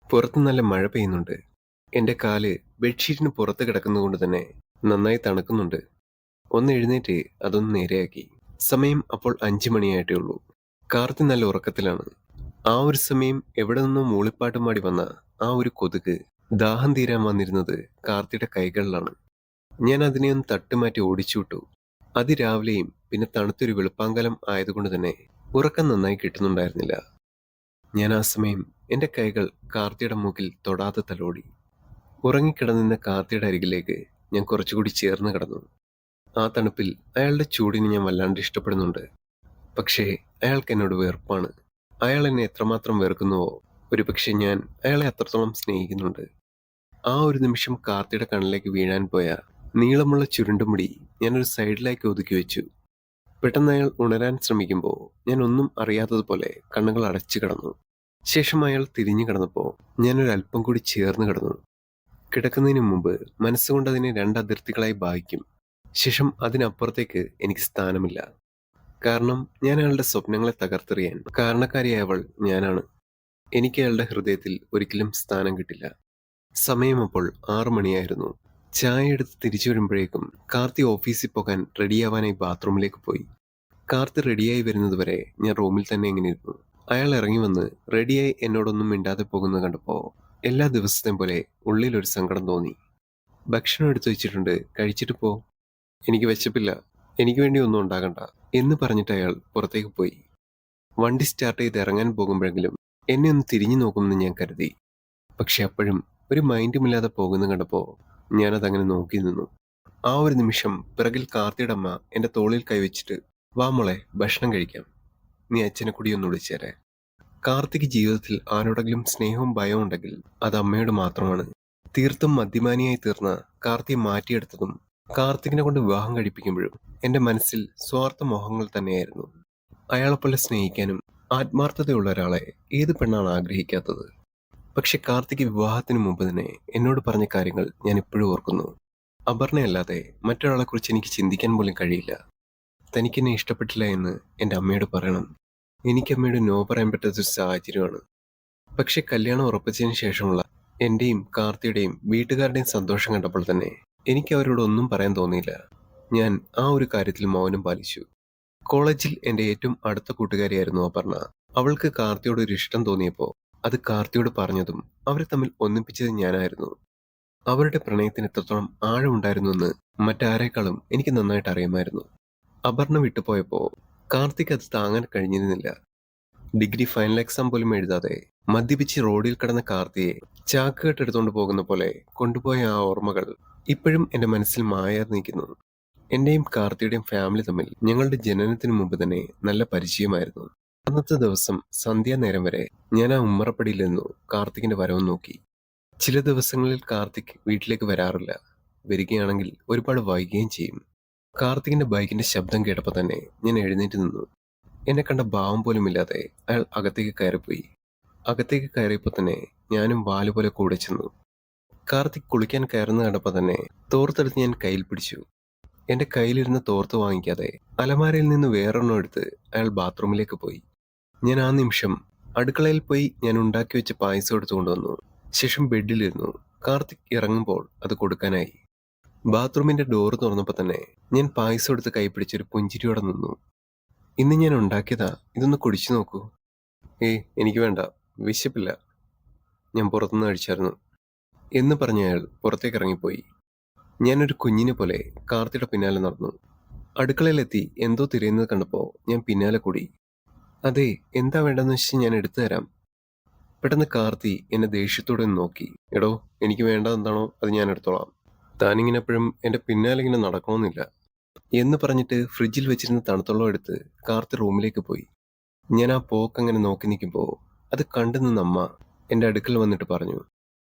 പുറത്ത് നല്ല മഴ പെയ്യുന്നുണ്ട്. എന്റെ കാല് ബെഡ്ഷീറ്റിന് പുറത്ത് കിടക്കുന്നതുകൊണ്ട് തന്നെ നന്നായി തണുക്കുന്നുണ്ട്. ഒന്ന് എഴുന്നേറ്റ് അതൊന്ന് നേരെയാക്കി. സമയം അപ്പോൾ 5 മണിയായിട്ടേ ഉള്ളൂ. കാർത്തി നല്ല ഉറക്കത്തിലാണ്. ആ ഒരു സമയം എവിടെ നിന്നോ മൂളിപ്പാട്ട് പാടി വന്ന ആ ഒരു കൊതുക് ദാഹം തീരാൻ വന്നിരുന്നത് കാർത്തിയുടെ കൈകളിലാണ്. ഞാൻ അതിനെ ഒന്ന് തട്ടുമാറ്റി ഓടിച്ചുവിട്ടു. അതിരാവിലെയും പിന്നെ തണുത്തൊരു വെളുപ്പാങ്കാലം ആയതുകൊണ്ട് തന്നെ ഉറക്കം നന്നായി കിട്ടുന്നുണ്ടായിരുന്നില്ല. ഞാൻ ആ സമയം എന്റെ കൈകൾ കാർത്തിയുടെ മൂക്കിൽ തൊടാതെ തലോടി. ഉറങ്ങിക്കിടന്നിരുന്ന കാർത്തിയുടെ അരികിലേക്ക് ഞാൻ കുറച്ചുകൂടി ചേർന്ന് കിടന്നു. ആ തണുപ്പിൽ അയാളുടെ ചൂടിന് ഞാൻ വല്ലാണ്ട് ഇഷ്ടപ്പെടുന്നുണ്ട്. പക്ഷേ അയാൾക്ക് എന്നോട് വെറുപ്പാണ്. അയാൾ എന്നെ എത്രമാത്രം വെറുക്കുന്നുവോ ഒരുപക്ഷെ ഞാൻ അയാളെ അത്രത്തോളം സ്നേഹിക്കുന്നുണ്ട്. ആ ഒരു നിമിഷം കാർത്തിയുടെ കണ്ണിലേക്ക് വീഴാൻ പോയ നീളമുള്ള ചുരുണ്ടുമുടി ഞാനൊരു സൈഡിലേക്ക് ഒതുക്കി വെച്ചു. പെട്ടെന്ന് അയാൾ ഉണരാൻ ശ്രമിക്കുമ്പോൾ ഞാൻ ഒന്നും അറിയാത്തതുപോലെ കണ്ണുകൾ അടച്ചു കിടന്നു. ശേഷം അയാൾ തിരിഞ്ഞു കിടന്നപ്പോൾ ഞാനൊരു അല്പം കൂടി ചേർന്ന് കിടന്നു. കിടക്കുന്നതിന് മുമ്പ് മനസ്സുകൊണ്ട് അതിനെ 2 അതിർത്തികളായി ഭാഗിക്കും. ശേഷം അതിനപ്പുറത്തേക്ക് എനിക്ക് സ്ഥാനമില്ല. കാരണം ഞാൻ അയാളുടെ സ്വപ്നങ്ങളെ തകർത്തെറിയാൻ കാരണക്കാരിയായവൾ ഞാനാണ്. എനിക്ക് അയാളുടെ ഹൃദയത്തിൽ ഒരിക്കലും സ്ഥാനം കിട്ടില്ല. സമയം അപ്പോൾ 6 മണിയായിരുന്നു. ചായ എടുത്ത് തിരിച്ചു വരുമ്പോഴേക്കും കാർത്തി ഓഫീസിൽ പോകാൻ റെഡിയാവാനായി ബാത്റൂമിലേക്ക് പോയി. കാർത്തി റെഡിയായി വരുന്നതുവരെ ഞാൻ റൂമിൽ തന്നെ ഇങ്ങനെ ഇരുന്നു. അയാൾ ഇറങ്ങി വന്ന് റെഡിയായി എന്നോടൊന്നും മിണ്ടാതെ പോകുന്നത് കണ്ടപ്പോൾ എല്ലാ ദിവസത്തെയും പോലെ ഉള്ളിലൊരു സങ്കടം തോന്നി. ഭക്ഷണം എടുത്തു വെച്ചിട്ടുണ്ട്, കഴിച്ചിട്ട് പോ. എനിക്ക് വിശപ്പില്ല, എനിക്ക് വേണ്ടി ഒന്നും ഉണ്ടാകണ്ട എന്ന് പറഞ്ഞിട്ട് അയാൾ പുറത്തേക്ക് പോയി. വണ്ടി സ്റ്റാർട്ട് ചെയ്ത് ഇറങ്ങാൻ പോകുമ്പോഴെങ്കിലും എന്നെ ഒന്ന് തിരിഞ്ഞു നോക്കുമെന്ന് ഞാൻ കരുതി. പക്ഷെ അപ്പോഴും ഒരു മൈൻഡുമില്ലാതെ പോകുന്നത് കണ്ടപ്പോൾ ഞാനതങ്ങനെ നോക്കി നിന്നു. ആ ഒരു നിമിഷം പിറകിൽ കാർത്തിയുടെ അമ്മ എന്റെ തോളിൽ കൈവച്ചിട്ട്, വാ മോളെ, ഭക്ഷണം കഴിക്കാം, നീ അച്ഛനെ കൂടി ഒന്ന് വിളിച്ചേരെ. കാർത്തിക് ജീവിതത്തിൽ ആരോടെങ്കിലും സ്നേഹവും ഭയവും ഉണ്ടെങ്കിൽ അത് അമ്മയോട് മാത്രമാണ്. തീർത്തും മദ്യപാനിയായി തീർന്ന കാർത്തിയെ മാറ്റിയെടുത്തതും കാർത്തികിനെ കൊണ്ട് വിവാഹം കഴിപ്പിക്കുമ്പോഴും എന്റെ മനസ്സിൽ സ്വാർത്ഥ മോഹങ്ങൾ തന്നെയായിരുന്നു. അയാളെപ്പോലെ സ്നേഹിക്കാനും ആത്മാർത്ഥതയുള്ള ഒരാളെ ഏത് പെണ്ണാണ് ആഗ്രഹിക്കാത്തത്? പക്ഷെ കാർത്തിക് വിവാഹത്തിന് മുമ്പ് തന്നെ എന്നോട് പറഞ്ഞ കാര്യങ്ങൾ ഞാൻ ഇപ്പോഴും ഓർക്കുന്നു. അപർണയല്ലാതെ മറ്റൊരാളെക്കുറിച്ച് എനിക്ക് ചിന്തിക്കാൻ പോലും കഴിയില്ല. തനിക്കെന്നെ ഇഷ്ടപ്പെട്ടില്ല എന്ന് എൻ്റെ അമ്മയോട് പറയണം. എനിക്ക് അമ്മയോട് നോ പറയാൻ പറ്റാത്തൊരു സാഹചര്യമാണ്. പക്ഷെ കല്യാണം ഉറപ്പിച്ചതിന് ശേഷമുള്ള എന്റെയും കാർത്തിയുടെയും വീട്ടുകാരുടെയും സന്തോഷം കണ്ടപ്പോൾ തന്നെ എനിക്ക് അവരോട് ഒന്നും പറയാൻ തോന്നിയില്ല. ഞാൻ ആ ഒരു കാര്യത്തിൽ മൗനം പാലിച്ചു. കോളേജിൽ എൻ്റെ ഏറ്റവും അടുത്ത കൂട്ടുകാരിയായിരുന്നു അപർണ. അവൾക്ക് കാർത്തിയോട് ഒരു ഇഷ്ടം തോന്നിയപ്പോൾ അത് കാർത്തിയോട് പറഞ്ഞതും അവരെ തമ്മിൽ ഒന്നിപ്പിച്ചത് ഞാനായിരുന്നു. അവരുടെ പ്രണയത്തിന് എത്രത്തോളം ആഴമുണ്ടായിരുന്നുവെന്ന് മറ്റാരേക്കാളും എനിക്ക് നന്നായിട്ട് അറിയാമായിരുന്നു. അപർണ വിട്ടുപോയപ്പോൾ കാർത്തിക് അത് താങ്ങാൻ കഴിഞ്ഞിരുന്നില്ല. ഡിഗ്രി ഫൈനൽ എക്സാം പോലും എഴുതാതെ മദ്യപിച്ച് റോഡിൽ കിടന്ന കാർത്തിയെ ചാക്കുകെട്ടെടുത്തോണ്ട് പോകുന്ന പോലെ കൊണ്ടുപോയ ആ ഓർമ്മകൾ ഇപ്പോഴും എന്റെ മനസ്സിൽ മായാതെ നിൽക്കുന്നു. എന്റെയും കാർത്തിയുടെയും ഫാമിലി തമ്മിൽ ഞങ്ങളുടെ ജനനത്തിന് മുമ്പ് തന്നെ നല്ല പരിചയമായിരുന്നു. അന്നത്തെ ദിവസം സന്ധ്യാനേരം വരെ ഞാൻ ആ ഉമ്മറപ്പടിയിൽ നിന്നു കാർത്തികിന്റെ വരവ് നോക്കി. ചില ദിവസങ്ങളിൽ കാർത്തിക് വീട്ടിലേക്ക് വരാറില്ല. വരികയാണെങ്കിൽ ഒരുപാട് വൈകുകയും ചെയ്യും. കാർത്തികിന്റെ ബൈക്കിന്റെ ശബ്ദം കേട്ടപ്പോൾ തന്നെ ഞാൻ എഴുന്നേറ്റ് നിന്നു. എന്നെ കണ്ട ഭാവം പോലുമില്ലാതെ അയാൾ അകത്തേക്ക് കയറിപ്പോയി. അകത്തേക്ക് കയറിയപ്പോൾ തന്നെ ഞാനും വാലുപോലെ കൂടെ ചെന്നു. കാർത്തിക് കുളിക്കാൻ കയറുന്ന കണ്ടപ്പോൾ തന്നെ തോർത്തെടുത്ത് ഞാൻ കയ്യിൽ പിടിച്ചു. എന്റെ കയ്യിലിരുന്ന തോർത്ത് വാങ്ങിക്കാതെ അലമാരയിൽ നിന്ന് വേറൊരെണ്ണം എടുത്ത് അയാൾ ബാത്റൂമിലേക്ക് പോയി. ഞാൻ ആ നിമിഷം അടുക്കളയിൽ പോയി ഞാൻ ഉണ്ടാക്കി വെച്ച പായസം എടുത്തു കൊണ്ടുവന്നു. ശേഷം ബെഡിലിരുന്നു. കാർത്തിക് ഇറങ്ങുമ്പോൾ അത് കൊടുക്കാനായി. ബാത്റൂമിന്റെ ഡോറ് തുറന്നപ്പോൾ തന്നെ ഞാൻ പായസം എടുത്ത് കൈ പിടിച്ചൊരു പുഞ്ചിരിയോടെ നിന്നു. ഇന്ന് ഞാൻ ഉണ്ടാക്കിയതാ, ഇതൊന്ന് കുടിച്ചു നോക്കൂ. ഏയ് എനിക്ക് വേണ്ട, വിശപ്പില്ല, ഞാൻ പുറത്തുനിന്ന് കഴിച്ചായിരുന്നു എന്ന് പറഞ്ഞ അയാൾ പുറത്തേക്ക് ഇറങ്ങിപ്പോയി. ഞാനൊരു കുഞ്ഞിനെ പോലെ കാർത്തിയുടെ പിന്നാലെ നടന്നു. അടുക്കളയിലെത്തി എന്തോ തിരയുന്നത് കണ്ടപ്പോൾ ഞാൻ പിന്നാലെ കൂടി. അതെ, എന്താ വേണ്ടെന്ന് വെച്ചാൽ ഞാൻ എടുത്തു തരാം. പെട്ടെന്ന് കാർത്തി എന്നെ ദേഷ്യത്തോടെ ഒന്ന് നോക്കി. എടോ, എനിക്ക് വേണ്ടതെന്താണോ അത് ഞാൻ എടുത്തോളാം. താനിങ്ങനെ എപ്പോഴും എന്റെ പിന്നാലെ ഇങ്ങനെ നടക്കണമെന്നില്ല എന്ന് പറഞ്ഞിട്ട് ഫ്രിഡ്ജിൽ വെച്ചിരുന്ന തണുത്തുള്ളം എടുത്ത് കാർത്തി റൂമിലേക്ക് പോയി. ഞാൻ ആ പോക്കങ്ങനെ നോക്കി നിൽക്കുമ്പോൾ അത് കണ്ടു നിന്ന അമ്മ എൻ്റെ അടുക്കൽ വന്നിട്ട് പറഞ്ഞു,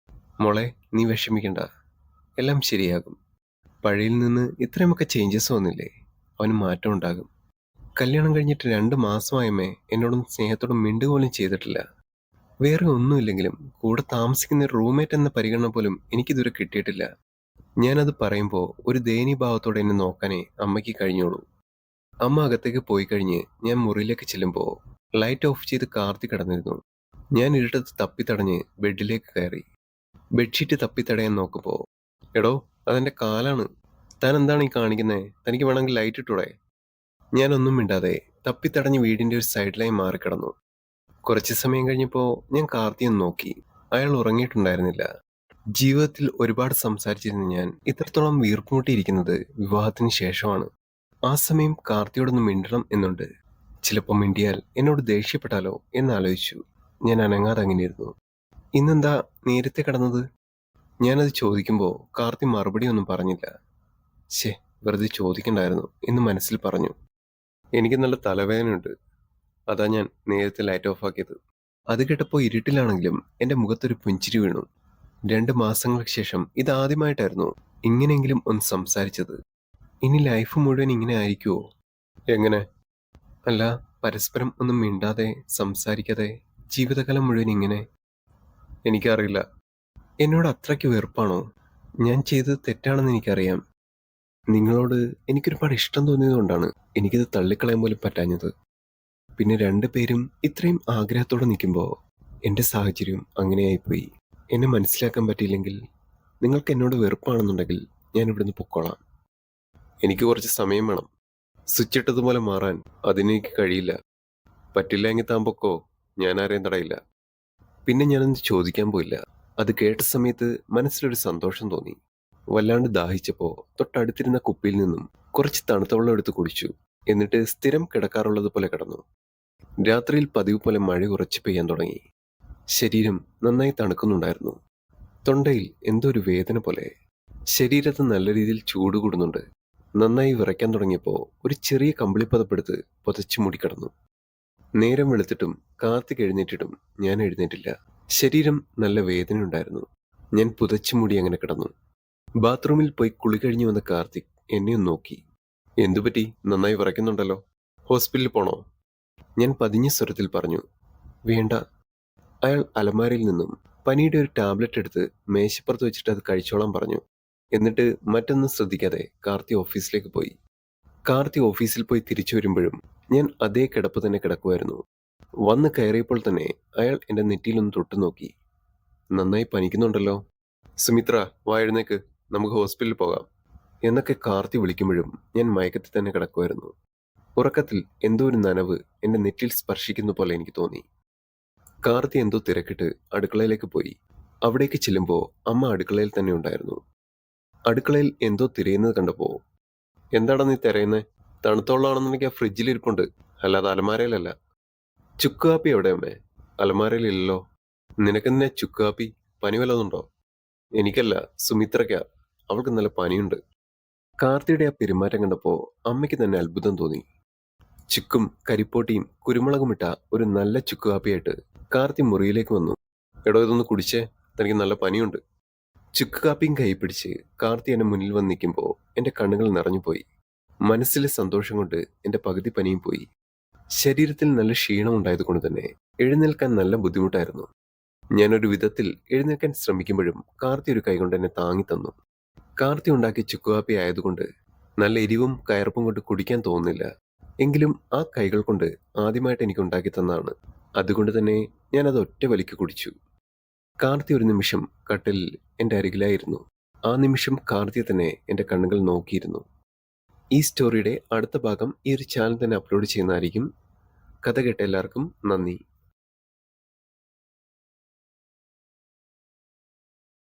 മോളെ, നീ വിഷമിക്കണ്ട, എല്ലാം ശരിയാകും. പഴയിൽ നിന്ന് ഇത്രയുമൊക്കെ ചേഞ്ചസ് വന്നില്ലേ, അവന് മാറ്റം ഉണ്ടാകും. കല്യാണം കഴിഞ്ഞിട്ട് 2 മാസമായമ്മേ എന്നോടൊന്നും സ്നേഹത്തോടും മിണ്ടുക പോലും ചെയ്തിട്ടില്ല. വേറെ ഒന്നുമില്ലെങ്കിലും കൂടെ താമസിക്കുന്ന ഒരു റൂംമേറ്റ് എന്ന പരിഗണന പോലും എനിക്കിതുവരെ കിട്ടിയിട്ടില്ല. ഞാനത് പറയുമ്പോൾ ഒരു ദയനീഭാവത്തോടെ എന്നെ നോക്കാനേ അമ്മയ്ക്ക് കഴിഞ്ഞോളൂ. അമ്മ അകത്തേക്ക് പോയി കഴിഞ്ഞ് ഞാൻ മുറിയിലേക്ക് ചെല്ലുമ്പോൾ ലൈറ്റ് ഓഫ് ചെയ്ത് കാർത്തി കിടന്നിരുന്നു. ഞാൻ ഇരുട്ടത്ത് തപ്പിത്തടഞ്ഞ് ബെഡിലേക്ക് കയറി. ബെഡ്ഷീറ്റ് തപ്പിത്തടയാൻ നോക്കുമ്പോൾ, എടോ, അതെന്റെ കാലാണ്. താൻ എന്താണ് ഈ കാണിക്കുന്നേ? തനിക്ക് വേണമെങ്കിൽ ലൈറ്റ് ഇട്ടൂടെ? ഞാനൊന്നും മിണ്ടാതെ തപ്പിത്തടഞ്ഞ് വീടിന്റെ ഒരു സൈഡിലായി മാറിക്കിടന്നു. കുറച്ച് സമയം കഴിഞ്ഞപ്പോൾ ഞാൻ കാർത്തിയൊന്ന് നോക്കി. അയാൾ ഉറങ്ങിയിട്ടുണ്ടായിരുന്നില്ല. ജീവിതത്തിൽ ഒരുപാട് സംസാരിച്ചിരുന്ന ഞാൻ ഇത്രത്തോളം വീർപ്പുമുട്ടിയിരിക്കുന്നത് വിവാഹത്തിന് ശേഷമാണ്. ആ സമയം കാർത്തിയോടൊന്ന് മിണ്ടണം എന്നുണ്ട്. ചിലപ്പോൾ മിണ്ടിയാൽ എന്നോട് ദേഷ്യപ്പെട്ടാലോ എന്നാലോചിച്ചു. ഞാൻ അനങ്ങാതെ അങ്ങനെയിരുന്നു. ഇന്നെന്താ നേരത്തെ കിടന്നത്? ഞാനത് ചോദിക്കുമ്പോൾ കാർത്തി മറുപടിയൊന്നും പറഞ്ഞില്ല. ശേ, വെറുതെ ചോദിക്കണ്ടായിരുന്നു എന്ന് മനസ്സിൽ പറഞ്ഞു. എനിക്ക് നല്ല തലവേദനയുണ്ട്, അതാ ഞാൻ നേരത്തെ ലൈറ്റ് ഓഫ് ആക്കിയത്. അത് കേട്ടപ്പോൾ ഇരുട്ടിലാണെങ്കിലും എൻ്റെ മുഖത്തൊരു പുഞ്ചിരി വീണു. 2 മാസങ്ങൾക്ക് ശേഷം ഇതാദ്യമായിട്ടായിരുന്നു ഇങ്ങനെയെങ്കിലും ഒന്ന് സംസാരിച്ചത്. ഇനി ലൈഫ് മുഴുവൻ ഇങ്ങനെ ആയിരിക്കുമോ? എങ്ങനെ? അല്ല, പരസ്പരം ഒന്നും മിണ്ടാതെ സംസാരിക്കാതെ ജീവിതകാലം മുഴുവൻ ഇങ്ങനെ? എനിക്കറിയില്ല. എന്നോട് അത്രയ്ക്ക് വെറുപ്പാണോ? ഞാൻ ചെയ്തത് തെറ്റാണെന്ന് എനിക്കറിയാം. നിങ്ങളോട് എനിക്കൊരുപാട് ഇഷ്ടം തോന്നിയതുകൊണ്ടാണ് എനിക്കിത് തള്ളിക്കളയാൻ പോലും പറ്റാഞ്ഞത്. പിന്നെ 2 പേരും ഇത്രയും ആഗ്രഹത്തോടെ നിൽക്കുമ്പോൾ എൻ്റെ സാഹചര്യം അങ്ങനെയായിപ്പോയി. എന്നെ മനസ്സിലാക്കാൻ പറ്റിയില്ലെങ്കിൽ, നിങ്ങൾക്ക് എന്നോട് വെറുപ്പാണെന്നുണ്ടെങ്കിൽ ഞാൻ ഇവിടുന്ന് പൊക്കോളാം. എനിക്ക് കുറച്ച് സമയം വേണം. സ്വിച്ച് ഇട്ടതുപോലെ മാറാൻ അതിനെനിക്ക് കഴിയില്ല. പറ്റില്ല എങ്കിൽ താൻ പൊക്കോ, ഞാൻ ആരെയും തടയില്ല. പിന്നെ ഞാനൊന്ന് ചോദിക്കാൻ പോയില്ല. അത് കേട്ട സമയത്ത് മനസ്സിലൊരു സന്തോഷം തോന്നി. വല്ലാണ്ട് ദാഹിച്ചപ്പോൾ തൊട്ടടുത്തിരുന്ന കുപ്പിയിൽ നിന്നും കുറച്ച് തണുത്ത വെള്ളം എടുത്ത് കുടിച്ചു. എന്നിട്ട് സ്ഥിരം കിടക്കാറുള്ളത് പോലെ കിടന്നു. രാത്രിയിൽ പതിവ് പോലെ മഴ കുറച്ച് പെയ്യാൻ തുടങ്ങി. ശരീരം നന്നായി തണുക്കുന്നുണ്ടായിരുന്നു. തൊണ്ടയിൽ എന്തോ ഒരു വേദന പോലെ. ശരീരത്ത് നല്ല രീതിയിൽ ചൂട് കൂടുന്നുണ്ട്. നന്നായി വിറയ്ക്കാൻ തുടങ്ങിയപ്പോൾ ഒരു ചെറിയ കമ്പിളിപ്പതപ്പെടുത്ത് പുതച്ചു മൂടിക്കിടന്നു. നേരം വെളുത്തിട്ടും കാർത്തിക് എഴുന്നേറ്റിട്ടും ഞാൻ എഴുന്നേറ്റില്ല. ശരീരം നല്ല വേദനയുണ്ടായിരുന്നു. ഞാൻ പുതച്ചു മൂടി അങ്ങനെ കിടന്നു. ബാത്റൂമിൽ പോയി കുളി കഴിഞ്ഞു വന്ന കാർത്തിക് എന്നെ ഒന്ന് നോക്കി. എന്തുപറ്റി? നന്നായി വിറയ്ക്കുന്നുണ്ടല്ലോ. ഹോസ്പിറ്റലിൽ പോണോ? ഞാൻ പതിഞ്ഞ സ്വരത്തിൽ പറഞ്ഞു. വേണ്ട. അയാൾ അലമാരയിൽ നിന്നും പനിയുടെ ഒരു ടാബ്ലറ്റ് എടുത്ത് മേശപ്പുറത്ത് വെച്ചിട്ട് അത് കഴിച്ചോളാൻ പറഞ്ഞു. എന്നിട്ട് മറ്റൊന്നും ശ്രദ്ധിക്കാതെ കാർത്തി ഓഫീസിലേക്ക് പോയി. കാർത്തി ഓഫീസിൽ പോയി തിരിച്ചു വരുമ്പോഴും ഞാൻ അതേ കിടപ്പ് തന്നെ കിടക്കുമായിരുന്നു. വന്ന് കയറിയപ്പോൾ തന്നെ അയാൾ എൻ്റെ നെറ്റിയിലൊന്ന് തൊട്ടു നോക്കി. നന്നായി പനിക്കുന്നുണ്ടല്ലോ. സുമിത്ര, വാ എഴുന്നേക്ക്, നമുക്ക് ഹോസ്പിറ്റലിൽ പോകാം എന്നൊക്കെ കാർത്തി വിളിക്കുമ്പോഴും ഞാൻ മയക്കത്തിൽ തന്നെ കിടക്കുമായിരുന്നു. ഉറക്കത്തിൽ എന്തോ ഒരു നനവ് എൻ്റെ നെറ്റിൽ സ്പർശിക്കുന്ന പോലെ എനിക്ക് തോന്നി. കാർത്തി എന്തോ തിരക്കിട്ട് അടുക്കളയിലേക്ക് പോയി. അവിടേക്ക് ചെല്ലുമ്പോൾ അമ്മ അടുക്കളയിൽ തന്നെ ഉണ്ടായിരുന്നു. അടുക്കളയിൽ എന്തോ തിരയുന്നത് കണ്ടപ്പോൾ, എന്താടാ നീ തിരയുന്നേ? തണുത്തോളാണെന്നുണ്ടെങ്കിൽ ആ ഫ്രിഡ്ജിലിരിപ്പുണ്ട്, അല്ലാതെ അലമാരയിലല്ല. ചുക്ക് കാപ്പി എവിടെ അമ്മേ? അലമാരയിലില്ലല്ലോ. നിനക്കെന്നെ ചുക്ക് കാപ്പി? പനി വല്ലതുണ്ടോ? എനിക്കല്ല, സുമിത്രയ്ക്കാ. അവൾക്ക് നല്ല പനിയുണ്ട്. കാർത്തിയുടെ ആ പെരുമാറ്റം കണ്ടപ്പോൾ അമ്മയ്ക്ക് തന്നെ അത്ഭുതം തോന്നി. ചുക്കും കരിപ്പോട്ടിയും കുരുമുളകും ഇട്ട ഒരു നല്ല ചുക്ക് കാപ്പിയായിട്ട് കാർത്തി മുറിയിലേക്ക് വന്നു. എടോ, ഇതൊന്ന് കുടിച്ചേ, തനിക്ക് നല്ല പനിയുണ്ട്. ചുക്ക് കാപ്പിയും കൈ പിടിച്ച് കാർത്തി എന്റെ മുന്നിൽ വന്ന് നിൽക്കുമ്പോൾ എന്റെ കണ്ണുകൾ നിറഞ്ഞുപോയി. മനസ്സിലെ സന്തോഷം കൊണ്ട് എന്റെ പകുതി പനിയും പോയി. ശരീരത്തിൽ നല്ല ക്ഷീണം ഉണ്ടായതുകൊണ്ട് തന്നെ എഴുന്നേൽക്കാൻ നല്ല ബുദ്ധിമുട്ടായിരുന്നു. ഞാനൊരു വിധത്തിൽ എഴുന്നേൽക്കാൻ ശ്രമിക്കുമ്പോഴും കാർത്തി ഒരു കൈകൊണ്ട് എന്നെ താങ്ങി തന്നു. കാർത്തി ഉണ്ടാക്കിയ ചുക്കുകാപ്പി ആയതുകൊണ്ട് നല്ല എരിവും കയർപ്പും കൊണ്ട് കുടിക്കാൻ തോന്നുന്നില്ല. എങ്കിലും ആ കൈകൾ കൊണ്ട് ആദ്യമായിട്ട് എനിക്ക് ഉണ്ടാക്കി തന്നതാണ്. അതുകൊണ്ട് തന്നെ ഞാനത് ഒറ്റ വലിക്ക് കുടിച്ചു. കാർത്തി ഒരു നിമിഷം കട്ടിലിൽ എൻ്റെ അരികിലായിരുന്നു. ആ നിമിഷം കാർത്തിയെ തന്നെ എൻ്റെ കണ്ണുകൾ നോക്കിയിരുന്നു. ഈ സ്റ്റോറിയുടെ അടുത്ത ഭാഗം ഈ ഒരു ചാനൽ തന്നെ അപ്ലോഡ് ചെയ്യുന്നതായിരിക്കും. കഥ കേട്ട എല്ലാവർക്കും നന്ദി.